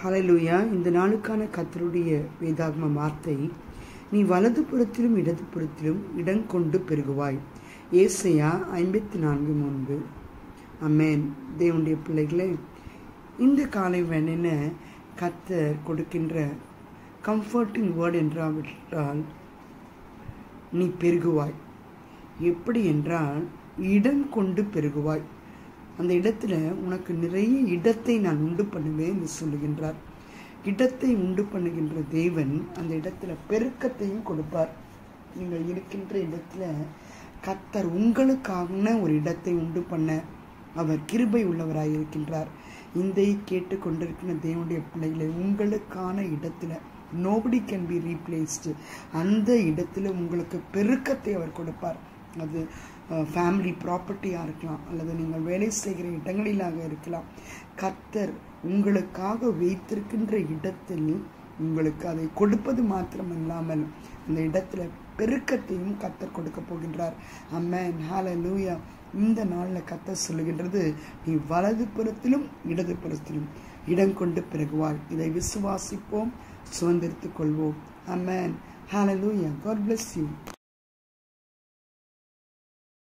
ஹல்லேலூயா. இந்த நாளுக்கான கர்த்தருடைய வேதாகம வார்த்தை, நீ வலது புறத்திலும் இடது புறத்திலும் இடம் கொண்டு பெருகுவாய். ஏசாயா 54:3. ஆமென். தேவனுடைய பிள்ளைகளே, இந்த காலை வேளையில கர்த்தர் கொடுக்கின்ற கம்ஃபர்டிங் வேர்ட் என்றால் நீ பெருகுவாய். எப்படி என்றால் இடம் கொண்டு பெருகுவாய். அந்த இடத்துல உனக்கு நிறைய இடத்தை நான் உண்டு பண்ணுவேன் என்று சொல்லுகின்றார். இடத்தை உண்டு பண்ணுகின்ற தேவன் அந்த இடத்துல பெருக்கத்தையும் கொடுப்பார். நீங்கள் இருக்கின்ற இடத்துல கர்த்தர் உங்களுக்கான ஒரு இடத்தை உண்டு பண்ண அவர் கிருபை உள்ளவராய் இருக்கின்றார். இந்த கேட்டுக்கொண்டிருக்கிற தேவனுடைய பிள்ளைகளை, உங்களுக்கான இடத்துல nobody can be replaced. அந்த இடத்துல உங்களுக்கு பெருக்கத்தை அவர் கொடுப்பார். அது ஃபேமிலி ப்ராப்பர்ட்டியாக இருக்கலாம், அல்லது நீங்கள் வேலை செய்கிற இடங்களிலாக இருக்கலாம். கர்த்தர் உங்களுக்காக வைத்திருக்கின்ற இடத்தில் உங்களுக்கு அதை கொடுப்பது மாத்திரம் இல்லாமல் அந்த இடத்துல பெருக்கத்தையும் கர்த்தர் கொடுக்க போகின்றார். ஆமென். ஹல்லேலூயா. இந்த நாளில் கர்த்தர் சொல்லுகின்றது, நீ வலது புறத்திலும் இடது புறத்திலும் இடம் கொண்டு பெருகுவாய். இதை விசுவாசிப்போம், சுதந்திரித்துக் கொள்வோம். ஆமென். ஹல்லேலூயா. God bless you.